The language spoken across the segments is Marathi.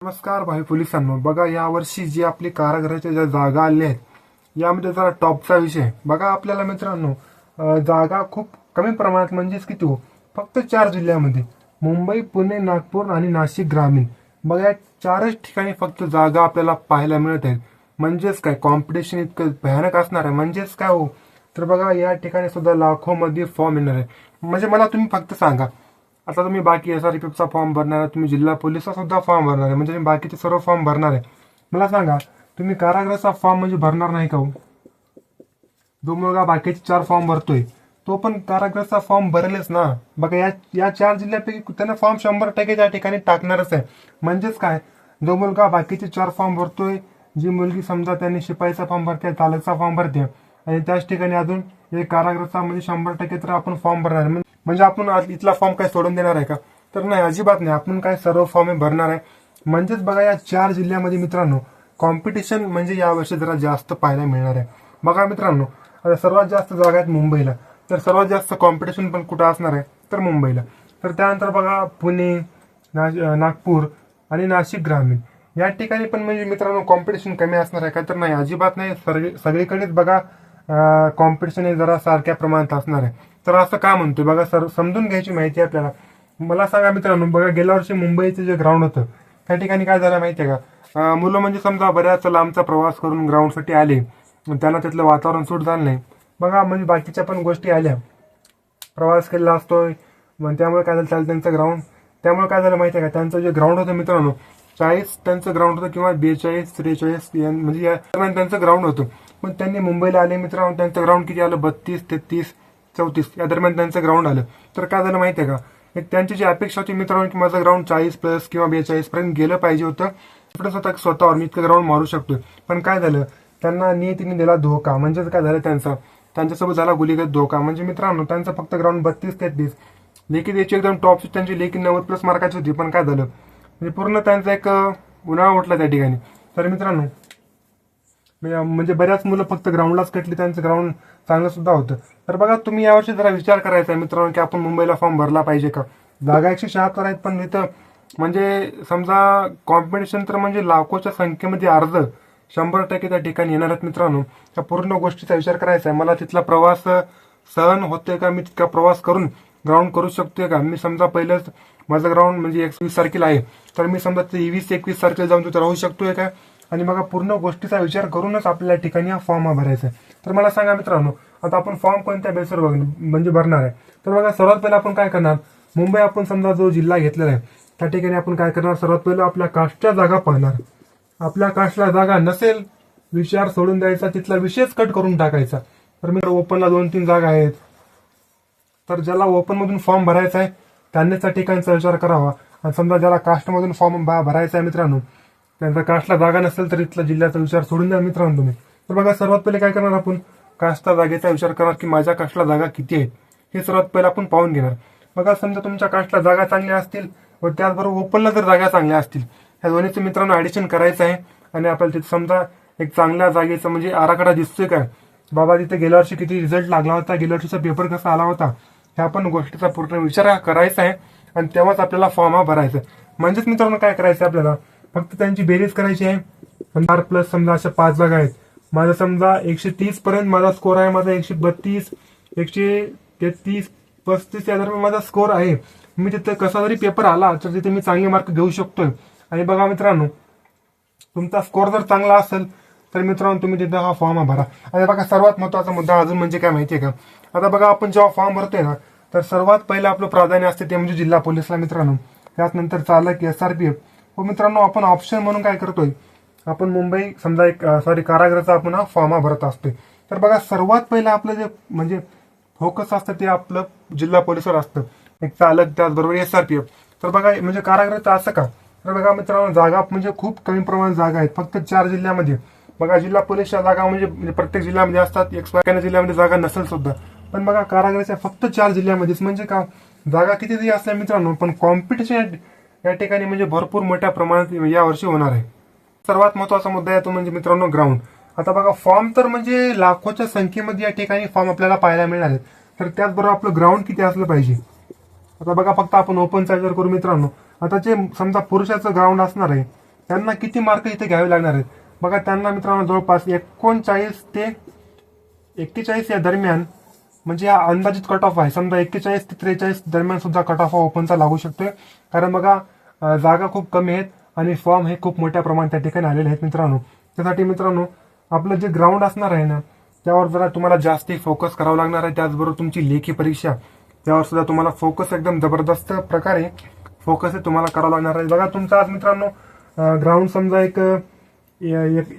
नमस्कार भावी पोलिसांनो, बघा यावर्षी जी आपली कारागृहाच्या ज्या जागा आल्या आहेत यामध्ये जरा टॉपचा विषय बघा आपल्याला मित्रांनो. जागा खूप कमी प्रमाणात म्हणजेच किती हो, फक्त 4 जिल्ह्यामध्ये मुंबई, पुणे, नागपूर आणि नाशिक ग्रामीण. बघा या 4च ठिकाणी फक्त जागा आपल्याला पाहायला मिळत आहेत. म्हणजेच काय कॉम्पिटिशन इतकं भयानक असणार आहे. म्हणजेच काय हो, तर बघा या ठिकाणी सुद्धा लाखो मध्ये फॉर्म येणार आहे. म्हणजे मला तुम्ही फक्त सांगा, आता तुम्ही बाकी SRPFचा फॉर्म भरणार आहे, तुम्ही जिल्हा पोलिसचा सुद्धा फॉर्म भरणार आहे, म्हणजे तुम्ही बाकीचे सर्व फॉर्म भरणार आहे. मला सांगा, तुम्ही कारागृहाचा फॉर्म म्हणजे भरणार नाही का हो? जो मुलगा बाकीचे 4 फॉर्म भरतोय तो पण कारागृहाचा फॉर्म भरेलच ना. बघा या 4 जिल्ह्यापैकी त्यानं फॉर्म 100% त्या ठिकाणी टाकणारच आहे. म्हणजेच काय, जो मुलगा बाकीचे 4 फॉर्म भरतोय, जी मुलगी समजा त्यांनी शिपाईचा फॉर्म भरते, तालुक्याचा फॉर्म भरते आणि त्याच ठिकाणी अजून एक कारागृहाचा म्हणजे 100% तर आपण फॉर्म भरणार आहे. म्हणजे आपण इथला फॉर्म काय सोडून देणार आहे का? तर नाही, अजिबात नाही. आपण काय सर्व फॉर्म भरणार आहे. म्हणजेच बघा या 4 जिल्ह्यामध्ये मित्रांनो कॉम्पिटिशन म्हणजे यावर्षी जरा जास्त पाहायला मिळणार आहे. बघा मित्रांनो, आता सर्वात जास्त जागा आहेत मुंबईला, तर सर्वात जास्त कॉम्पिटिशन पण कुठं असणार आहे तर मुंबईला. तर त्यानंतर बघा पुणे, नागपूर आणि नाशिक ग्रामीण या ठिकाणी पण म्हणजे मित्रांनो कॉम्पिटिशन कमी असणार आहे का? तर नाही, अजिबात नाही. सगळीकडेच बघा कॉम्पिटिशन हे जरा सारख्या प्रमाणात असणार आहे. तर असं का म्हणतोय बघा, समजून घ्यायची माहिती आपल्याला. मला सांगा मित्रांनो, बघा गेल्या वर्षी मुंबईचं जे ग्राउंड होतं त्या ठिकाणी काय झालं माहितीये का? मुलं म्हणजे समजा बऱ्याच लांबचा प्रवास करून ग्राउंडसाठी आले, त्यांना तिथलं वातावरण सूट झालं नाही. बघा म्हणजे बाकीच्या पण गोष्टी आल्या, प्रवास केलेला असतोय, मग त्यामुळे काय झालं त्यांचं ग्राउंड, त्यामुळे काय झालं माहितीये का, त्यांचं जे ग्राउंड होतं मित्रांनो 40 त्यांचं ग्राउंड होतं किंवा 42, 43 म्हणजे या दरम्यान त्यांचं ग्राउंड होतं. पण त्यांनी मुंबईला आले मित्रांनो, त्यांचं ग्राउंड किती आलं? 32, 33, 34 या दरम्यान त्यांचं ग्राउंड आलं. तर काय झालं माहितीये का, एक त्यांची जी अपेक्षा होती मित्रांनो की माझं ग्राउंड 40+ किंवा 42 पर्यंत गेलं पाहिजे होतं, स्वतःवर मी इतकं ग्राउंड मारू शकतोय. पण काय झालं, त्यांना नियतीने दिला धोका. म्हणजे काय झालं, त्यांच्यासोबत झाला गुलीगत धोका. म्हणजे मित्रांनो त्यांचं फक्त ग्राउंड 32, 33, लेखी द्यायची एकदम टॉप त्यांची लेखी 90+ मार्काची होती. पण काय झालं, म्हणजे पूर्ण त्यांचा एक उन्हाळा उठला त्या ठिकाणी. तर मित्रांनो म्हणजे बऱ्याच मुलं फक्त ग्राउंडलाच कटली, त्यांचं ग्राउंड चांगलं सुद्धा होतं. तर बघा तुम्ही यावर्षी जरा विचार करायचा आहे मित्रांनो की आपण मुंबईला फॉर्म भरला पाहिजे का? जागा 176 आहेत, पण इथं म्हणजे समजा कॉम्पिटिशन तर म्हणजे लाखोच्या संख्येमध्ये अर्ज 100% त्या ठिकाणी येणार आहेत मित्रांनो. त्या पूर्ण गोष्टीचा विचार करायचा आहे. मला तिथला प्रवास सहन होतोय का? मी तितका प्रवास करून ग्राउंड करू शकतोय का? मी समजा पहिलंच माझं ग्राउंड म्हणजे 21 तारखेला आहे, तर मी समजा 20-21 तारखेला जाऊन तिथं राहू शकतोय का? आणि बघा पूर्ण गोष्टीचा विचार करूनच आपल्या ठिकाणी हा फॉर्म भरायचा आहे. तर मला सांगा मित्रांनो, आता आपण फॉर्म कोणत्या बेसवर म्हणजे भरणार आहे? तर बघा सर्वात पहिला आपण काय करणार, मुंबई आपण समजा जो जिल्हा घेतलेला आहे त्या ठिकाणी आपण काय करणार, सर्वात पहिलं आपल्या कास्टच्या जागा पाहणार. आपल्या कास्टला जागा नसेल, विचार सोडून द्यायचा, तिथला विषयच कट करून टाकायचा. तर मी ओपनला 2-3 जागा आहेत, तर ज्याला ओपन मधून फॉर्म भरायचा आहे त्यांनीच त्या ठिकाणचा विचार करावा. आणि समजा ज्याला कास्टमधून फॉर्म भरायचा आहे मित्रांनो, त्यांचा कास्टला जागा नसेल तर इथला जिल्ह्याचा विचार सोडून द्या मित्रांनो तुम्ही. तर बघा सर्वात पहिले काय करणार, आपण कास्टच्या जागेचा विचार करणार की माझ्या कास्टला जागा किती आहेत हे सर्वात पहिले आपण पाहून घेणार. बघा समजा तुमच्या कास्टला जागा चांगल्या असतील व त्याचबरोबर ओपनला जर जागा चांगल्या असतील, ह्या दोन्हीचं मित्रांनो ऍडिशन करायचं आहे. आणि आपल्याला तिथे समजा एक चांगल्या जागेचा म्हणजे आराखडा दिसतोय काय, बाबा तिथे गेल्या वर्षी किती रिझल्ट लागला होता, गेल्या वर्षीचा पेपर कसा आला होता, ह्या पण गोष्टीचा पूर्ण विचार करायचा आहे. आणि तेव्हाच आपल्याला फॉर्म हा भरायचा आहे. म्हणजेच मित्रांनो काय करायचं आपल्याला, फक्त त्यांची बेरीज करायची आहे. 4+ समजा अशा 5 जागा आहेत, माझा समजा 130 पर्यंत माझा स्कोर आहे, माझा 132, 133, 35 या दरम्यान माझा स्कोर आहे. मी तिथे कसा जरी पेपर आला तर तिथे मी चांगले मार्क घेऊ शकतोय. आणि बघा मित्रांनो, तुमचा स्कोर जर चांगला असेल तर मित्रांनो तुम्ही तिथे हा फॉर्म भरा. आणि बघा सर्वात महत्वाचा मुद्दा अजून म्हणजे काय माहितीये का, आता बघा आपण जेव्हा फॉर्म भरतोय ना, तर सर्वात पहिलं आपलं प्राधान्य असते ते म्हणजे जिल्हा पोलीसला मित्रांनो, त्यानंतर चालक SRPF. हो मित्रांनो, आपण ऑप्शन म्हणून काय करतोय, आपण मुंबई समजा एक कारागृहाचा आपण हा फॉर्म भरत असतोय. तर बघा सर्वात पहिलं आपलं जे म्हणजे फोकस असतं ते आपलं जिल्हा पोलीसवर असतं, एक चालक त्याचबरोबर SRPF. तर बघा म्हणजे कारागृहाचं असं का, तर बघा मित्रांनो जागा म्हणजे खूप कमी प्रमाणात जागा आहेत फक्त 4 जिल्ह्यामध्ये. बघा जिल्हा पोलीसच्या जागा म्हणजे प्रत्येक जिल्ह्यामध्ये असतात, एक जिल्ह्यामध्ये जागा नसेल सुद्धा, पण बघा कारागृहाच्या फक्त 4 जिल्ह्यामध्येच. म्हणजे का, जागा कितीतरी असल्या मित्रांनो, पण कॉम्पिटिशन या ठिकाणी म्हणजे भरपूर मोठ्या प्रमाणात यावर्षी होणार आहे. सर्वात महत्वाचा मुद्दा आहे तो म्हणजे मित्रांनो ग्राउंड. आता बघा फॉर्म तर म्हणजे लाखोच्या संख्येमध्ये या ठिकाणी फॉर्म आपल्याला पाहायला मिळणार आहेत, तर त्याचबरोबर आपलं ग्राउंड किती असलं पाहिजे. आता बघा फक्त आपण ओपनचा विचार करू मित्रांनो, आता जे समजा पुरुषाचं ग्राउंड असणार आहे त्यांना किती मार्क इथे घ्यावे लागणार आहेत बघा. त्यांना मित्रांनो जवळपास 39 ते 41 या दरम्यान म्हणजे हा अंदाजित कट ऑफ आहे. समजा 41 ते 43 दरम्यान सुद्धा कट ऑफ ओपनचा लागू शकतोय. कारण बघा जागा खूप कमी आहेत आणि फॉर्म हे खूप मोठ्या प्रमाणात त्या ठिकाणी आलेले आहेत मित्रांनो. त्यासाठी मित्रांनो आपलं जे ग्राउंड असणार आहे ना त्यावर जरा तुम्हाला जास्ती फोकस करावं लागणार आहे. त्याचबरोबर तुमची लेखी परीक्षा त्यावर सुद्धा तुम्हाला फोकस एकदम जबरदस्त प्रकारे फोकस तुम्हाला करावं लागणार आहे. बघा तुमचा आज मित्रांनो ग्राउंड समजा एक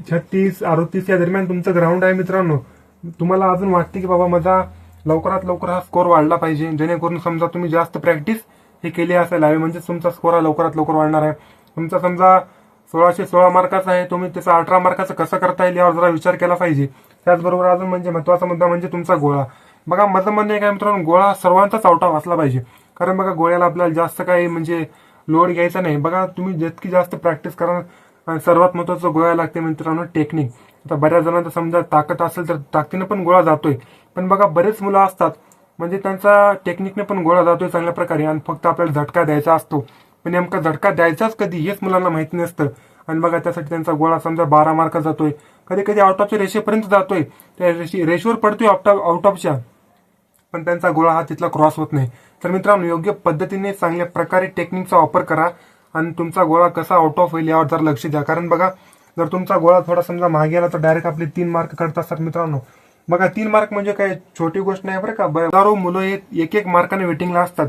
36-38 या दरम्यान तुमचं ग्राउंड आहे मित्रांनो. तुम्हाला अजून वाटते की बाबा माझा लवकरात लवकर हा स्कोर वाढला पाहिजे, जेणेकरून समजा तुम्ही जास्त प्रॅक्टिस हे केली असायला हवी, म्हणजे तुमचा स्कोर हा लवकरात लवकर वाढणार आहे. तुमचा समजा 1616 मार्काचा आहे, तुम्ही त्याचा 18 मार्काचं कसं करता येईल यावर जरा विचार केला पाहिजे. त्याचबरोबर अजून म्हणजे महत्वाचा मुद्दा म्हणजे तुमचा गोळा. बघा माझं म्हणणं आहे काय मित्रांनो, गोळा सर्वांचाच आउट ऑफ असला पाहिजे. कारण बघा गोळ्याला आपल्याला जास्त काही म्हणजे लोड घ्यायचा नाही. बघा तुम्ही जितकी जास्त प्रॅक्टिस करा आणि सर्वात महत्वाचं गोळा लागते मित्रांनो टेक्निक. आता बऱ्याच जणांचा समजा ताकद असेल तर ताकदीनं पण गोळा जातोय, पण बघा बरेच मुलं असतात म्हणजे त्यांचा टेक्निकने पण गोळा जातोय चांगल्या प्रकारे आणि फक्त आपल्याला झटका द्यायचा असतो. पण नेमका झटका द्यायचाच कधी हेच मुलांना माहिती नसतं. आणि बघा त्यासाठी त्यांचा गोळा समजा 12 मार्क जातोय, कधी कधी आउट ऑफच्या रेषेपर्यंत जातोय, त्या रेषेवर पडतोय आउट ऑफच्या, पण त्यांचा गोळा हा तिथला क्रॉस होत नाही. तर मित्रांनो योग्य पद्धतीने चांगल्या प्रकारे टेक्निकचा वापर करा आणि तुमचा गोळा कसा आउट ऑफ होईल यावर जर लक्ष द्या. कारण बघा जर तुमचा गोळा थोडा समजा मागे आला तर डायरेक्ट आपले 3 मार्क करत असतात मित्रांनो. बघा 3 मार्क म्हणजे काय छोटी गोष्ट नाही बरं का. हजारो मुलं एक एक मार्काने वेटिंगला असतात.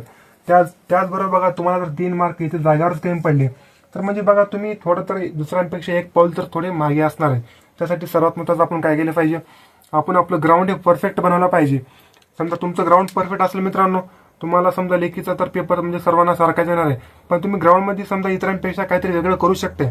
त्याचबरोबर बघा तुम्हाला जर 3 मार्क इथे जागेवरच कमी पडले तर म्हणजे बघा तुम्ही थोडं तर दुसऱ्यांपेक्षा एक पाऊल तर थोडे मागे असणार आहे. त्यासाठी सर्वात महत्त्वाचं आपण काय केलं पाहिजे, आपण आपलं ग्राउंड हे परफेक्ट बनवलं पाहिजे. समजा तुमचं ग्राउंड परफेक्ट असेल मित्रांनो, तुम्हाला समजा लेखीचा तर पेपर म्हणजे सर्वांना सारखाच येणार आहे, पण तुम्ही ग्राउंडमध्ये समजा इतरांपेक्षा काहीतरी वेगळं करू शकते.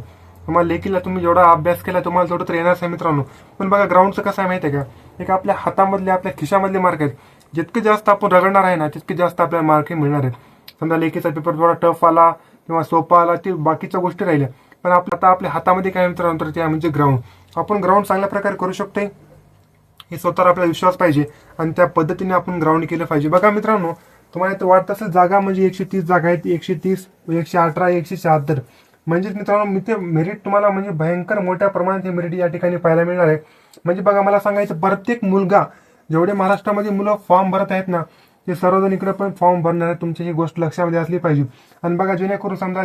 तुम्हाला लेखीला तुम्ही जेवढा अभ्यास केला तुम्हाला तेवढं तर येणारच आहे मित्रांनो. पण बघा ग्राउंडचं कसं आहे माहिती आहे का, एक आपल्या हातामधले आपल्या खिशामधले मार्क आहेत. जितके जास्त आपण रगडणार आहे ना तितके जास्त आपल्याला मार्क मिळणार आहेत. समजा लेखीचा पेपर थोडा टफ आला किंवा सोपा आला ते बाकीच्या गोष्टी राहिल्या, पण आता आपल्या हातामध्ये काय मित्रांनो तर ते म्हणजे ग्राउंड. आपण ग्राउंड चांगल्या प्रकारे करू शकतोय हे स्वतःवर आपला विश्वास पाहिजे आणि त्या पद्धतीने आपण ग्राउंड केलं पाहिजे. बघा मित्रांनो तुम्हाला इथं वाटत असेल जागा म्हणजे 130 जागा आहेत, 130, 118, 176. म्हणजेच मित्रांनो ते मेरिट तुम्हाला म्हणजे भयंकर मोठ्या प्रमाणात हे मेरिट या ठिकाणी पाहायला मिळणार आहे. म्हणजे बघा मला सांगायचं प्रत्येक मुलगा जेवढे महाराष्ट्रामध्ये मुलं फॉर्म भरत आहेत ना ते सर्वजण इकडे पण फॉर्म भरणार आहेत. तुमची ही गोष्ट लक्षामध्ये असली पाहिजे. आणि बघा जेणेकरून समजा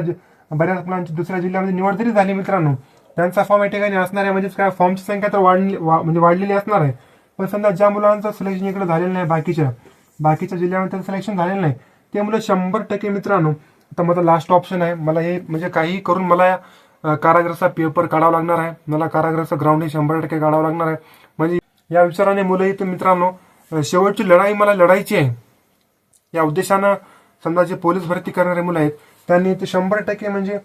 बऱ्याच मुलांची दुसऱ्या जिल्ह्यामध्ये निवड जरी झाली मित्रांनो त्यांचा फॉर्म या ठिकाणी असणार आहे. म्हणजेच काय फॉर्मची संख्या तर वाढलेली असणार आहे. पण समजा ज्या मुलांचं सिलेक्शन इकडे झालेलं नाही बाकीच्या जिल्ह्यामध्ये त्यांचं सिलेक्शन झालेलं नाही ते मुलं 100% मित्रांनो आता माझा लास्ट ऑप्शन आहे. मला हे म्हणजे काही करून मला कारागृहाचा पेपर काढावा लागणार आहे. मला कारागृहाचं ग्राउंड हे 100% काढावं लागणार आहे. म्हणजे या विचाराने मुलं इथं मित्रांनो शेवटची लढाई मला लढायची आहे या उद्देशानं. समजा जे पोलीस भरती करणारे मुलं आहेत त्यांनी ते 100% म्हणजे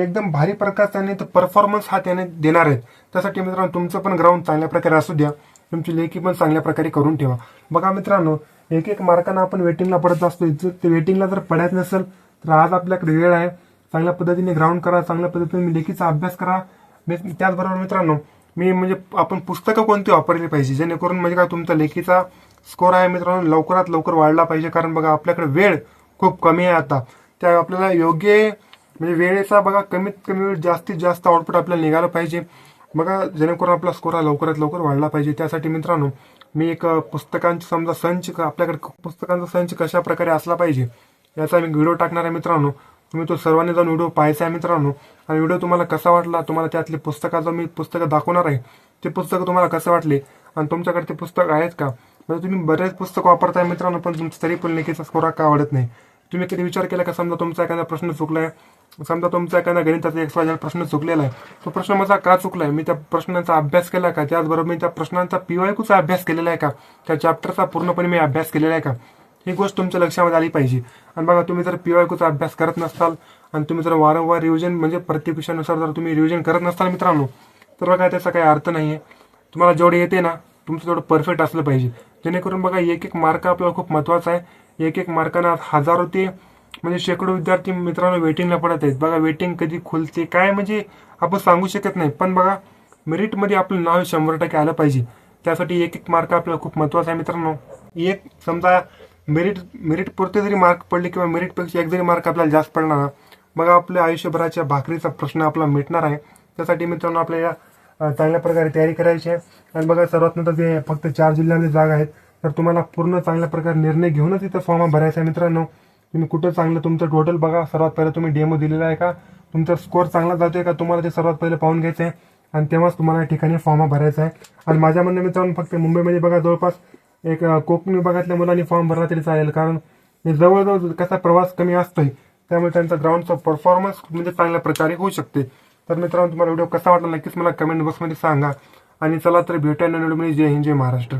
एकदम भारी प्रकार त्यांनी परफॉर्मन्स हा त्याने देणार आहेत. त्यासाठी मित्रांनो तुमचं पण ग्राउंड चांगल्या प्रकारे असू द्या, तुमची लेखी पण चांगल्या प्रकारे करून ठेवा. बघा मित्रांनो एक एक मार्कानं आपण वेटिंगला पडत असतो. ते वेटिंगला जर पडायचं नसेल तर आज आपल्याकडे वेळ आहे. चांगल्या पद्धतीने ग्राउंड करा, चांगल्या पद्धतीने लेखीचा अभ्यास करा. त्याचबरोबर मित्रांनो मी म्हणजे आपण पुस्तकं कोणती वापरली पाहिजे जेणेकरून म्हणजे काय तुमचा लेखीचा स्कोर आहे मित्रांनो लवकरात लवकर वाढला पाहिजे. कारण बघा आपल्याकडे वेळ खूप कमी आहे आता. त्या आपल्याला योग्य म्हणजे वेळेचा बघा कमीत कमी वेळ जास्तीत जास्त आउटपुट आपल्याला निघालं पाहिजे बघा, जेणेकरून आपला स्कोर हा लवकरात लवकर वाढला पाहिजे. त्यासाठी मित्रांनो मी एक पुस्तकांची समजा संच आपल्याकडे पुस्तकांचा संच कशा प्रकारे असला पाहिजे याचा मी व्हिडिओ टाकणार आहे मित्रांनो. तुम्ही तो सर्वांनी जाऊन व्हिडिओ पाहायचा आहे मित्रांनो. आणि व्हिडिओ तुम्हाला कसा वाटला, तुम्हाला त्यातले पुस्तकाचं मी पुस्तकं दाखवणार आहे ते पुस्तकं तुम्हाला कसं वाटले आणि तुमच्याकडे ते पुस्तक आहेत का. म्हणजे तुम्ही बरेच पुस्तक वापरताय मित्रांनो पण तुमचं तरी पण लेखीचा स्कोर का आवडत नाही. तुम्ही कधी विचार केला का समजा तुमचा एखादा प्रश्न चुकलाय, समजा तुमचा एखादा गणिताचा XYZ प्रश्न चुकलेला आहे, तो प्रश्न माझा का चुकलाय, मी त्या प्रश्नांचा अभ्यास केला का, त्याचबरोबर मी त्या प्रश्नांचा PYQचा अभ्यास केलेला आहे का, त्या चॅप्टरचा पूर्णपणे मी अभ्यास केलेला आहे का, ही गोष्ट तुमच्या लक्षामध्ये आली पाहिजे. आणि बघा तुम्ही जर PYQचा अभ्यास करत नसताल आणि तुम्ही जर वारंवार रिव्हिजन म्हणजे प्रत्येक विषयानुसार जर तुम्ही रिव्हिजन करत नसताल मित्रांनो तर बघा त्याचा काही अर्थ नाहीये. तुम्हाला जेवढे येते ना तुमचं तेवढं परफेक्ट असलं पाहिजे, जेणेकरून बघा एक एक मार्क आपल्याला खूप महत्वाचा आहे. एक एक मार्कांना हजारो ते म्हणजे शेकडो विद्यार्थी मित्रांनो वेटिंगला पडत आहेत. बघा वेटिंग कधी खुलते काय म्हणजे आपण सांगू शकत नाही, पण बघा मेरिटमध्ये आपलं नाव 100% आलं पाहिजे. त्यासाठी एक एक मार्क आपल्याला खूप महत्वाचा आहे मित्रांनो. एक समजा मेरिट पुरते जरी मार्क पडले किंवा मेरिटपेक्षा एक जरी मार्क आपल्याला जास्त पडला ना मग आपल्या आयुष्यभराच्या भाकरीचा प्रश्न आपला मिटणार आहे. त्यासाठी मित्रांनो आपल्याला चांगल्या प्रकारे तयारी करायची आहे. आणि बघा सर्वात नंतर जे फक्त 4 जिल्ह्यामध्ये जागा आहेत, तर तुम्हाला पूर्ण चांगल्या प्रकारे निर्णय घेऊनच इथं फॉर्म भरायचा आहे मित्रांनो. तुम्ही कुठं चांगलं तुमचं टोटल बघा. सर्वात पहिले तुम्ही डेमो दिलेला आहे का, तुमचा स्कोअर चांगला जातोय का, तुम्हाला ते सर्वात पहिले पाहून घ्यायचं आहे आणि तेव्हाच तुम्हाला या ठिकाणी फॉर्म भरायचा आहे. आणि माझ्या म्हणणं मित्रांनो फक्त मुंबईमध्ये बघा जवळपास एक कोकण विभागातल्या मुलांनी फॉर्म भरला तरी चालेल, कारण हे जवळजवळ कसा प्रवास कमी असतोय, त्यामुळे त्यांचा ग्राउंडचा परफॉर्मन्स म्हणजे चांगल्या प्रकारे होऊ शकते. तर मित्रांनो तुम्हाला व्हिडिओ कसा वाटला नक्कीच मला कमेंट बॉक्समध्ये सांगा. आणि चला तर भेटूया नवीन व्हिडिओमध्ये. जय हिंद, जय महाराष्ट्र.